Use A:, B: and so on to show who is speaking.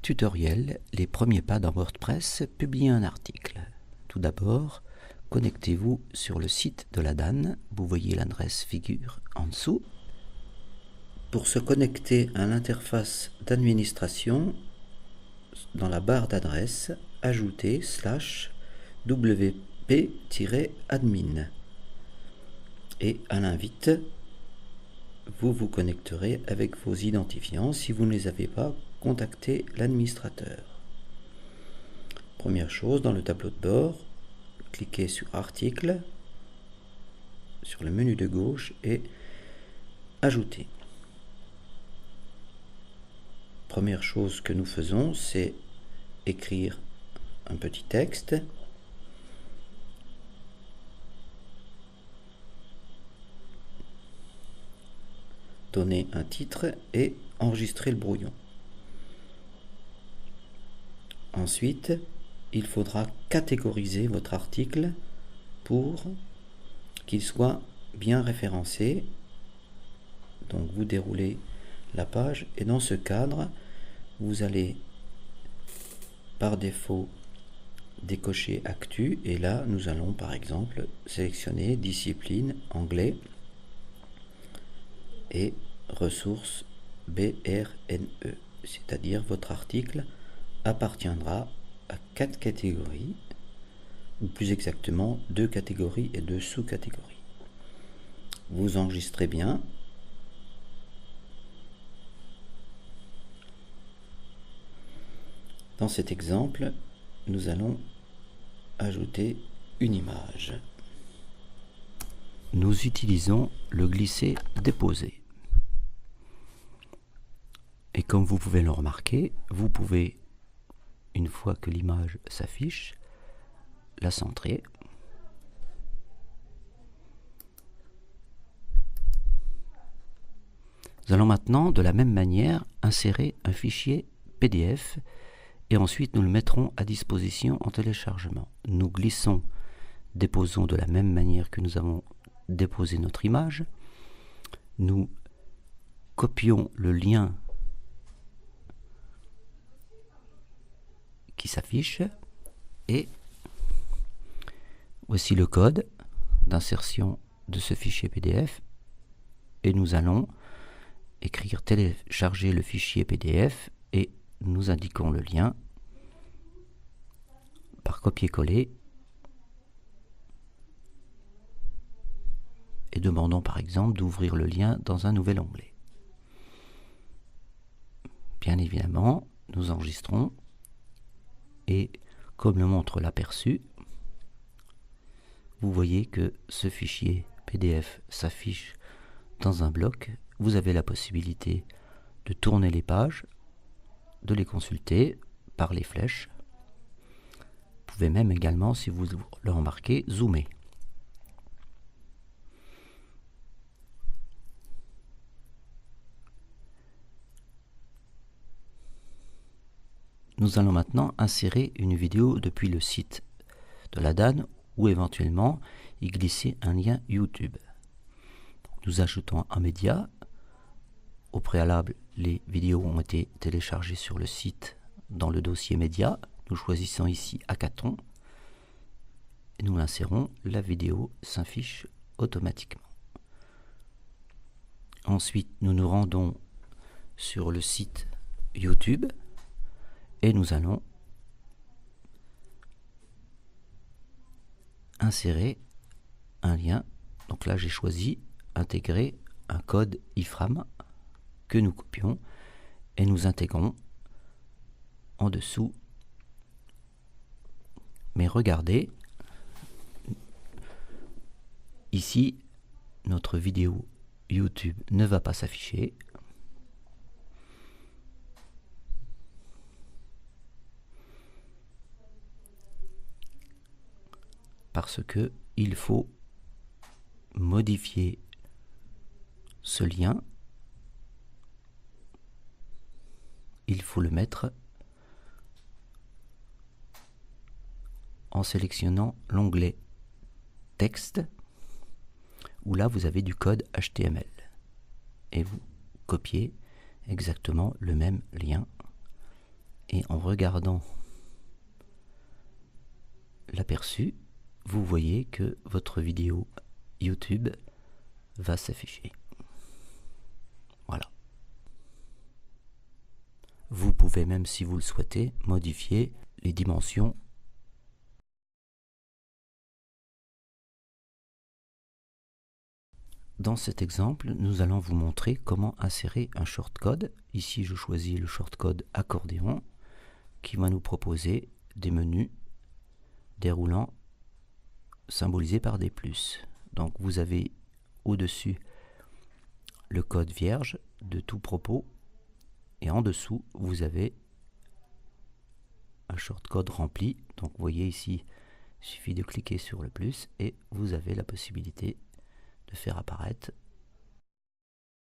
A: Tutoriel, les premiers pas dans WordPress, publier un article. Tout d'abord, connectez-vous sur le site de la DAN, vous voyez l'adresse figure en dessous. Pour se connecter à l'interface d'administration, dans la barre d'adresse, ajoutez /wp-admin. Et à l'invite, vous vous connecterez avec vos identifiants. Si vous ne les avez pas, contactez l'administrateur. Première chose, dans le tableau de bord, cliquez sur Article, sur le menu de gauche et Ajouter. Première chose que nous faisons, c'est écrire un petit texte. Donner un titre et enregistrer le brouillon. Ensuite, il faudra catégoriser votre article pour qu'il soit bien référencé. Donc vous déroulez la page et dans ce cadre, vous allez par défaut décocher Actu et là nous allons par exemple sélectionner discipline anglais et ressources BRNE, c'est-à-dire votre article appartiendra à 4 catégories, ou plus exactement 2 catégories et 2 sous-catégories. Vous enregistrez bien. Dans cet exemple, nous allons ajouter une image. Nous utilisons le glisser-déposer. Et comme vous pouvez le remarquer, vous pouvez, une fois que l'image s'affiche, la centrer. Nous allons maintenant, de la même manière, insérer un fichier PDF et ensuite nous le mettrons à disposition en téléchargement. Nous glissons, déposons de la même manière que nous avons déposé notre image. Nous copions le lien qui s'affiche et voici le code d'insertion de ce fichier PDF et nous allons écrire télécharger le fichier PDF et nous indiquons le lien par copier-coller et demandons par exemple d'ouvrir le lien dans un nouvel onglet. Bien évidemment, nous enregistrons et comme le montre l'aperçu, vous voyez que ce fichier PDF s'affiche dans un bloc. Vous avez la possibilité de tourner les pages, de les consulter par les flèches. Vous pouvez même également, si vous le remarquez, zoomer. Nous allons maintenant insérer une vidéo depuis le site de la DAN ou éventuellement y glisser un lien YouTube. Nous ajoutons un média. Au préalable, les vidéos ont été téléchargées sur le site dans le dossier média. Nous choisissons ici Hackathon et nous l'insérons. La vidéo s'affiche automatiquement. Ensuite, nous nous rendons sur le site YouTube et nous allons insérer un lien. Donc là, j'ai choisi intégrer un code iframe que nous copions et nous intégrons en dessous. Mais regardez, ici, notre vidéo YouTube ne va pas s'afficher. Parce que il faut modifier ce lien. Il faut le mettre en sélectionnant l'onglet texte où là vous avez du code HTML et vous copiez exactement le même lien Et en regardant l'aperçu, vous voyez que votre vidéo YouTube va s'afficher. Voilà. Vous pouvez même, si vous le souhaitez, modifier les dimensions. Dans cet exemple, nous allons vous montrer comment insérer un shortcode. Ici, je choisis le shortcode accordéon qui va nous proposer des menus déroulants symbolisés par des plus. Donc vous avez au-dessus le code vierge de tout propos et en dessous vous avez un shortcode rempli. Donc vous voyez ici, il suffit de cliquer sur le plus et vous avez la possibilité de faire apparaître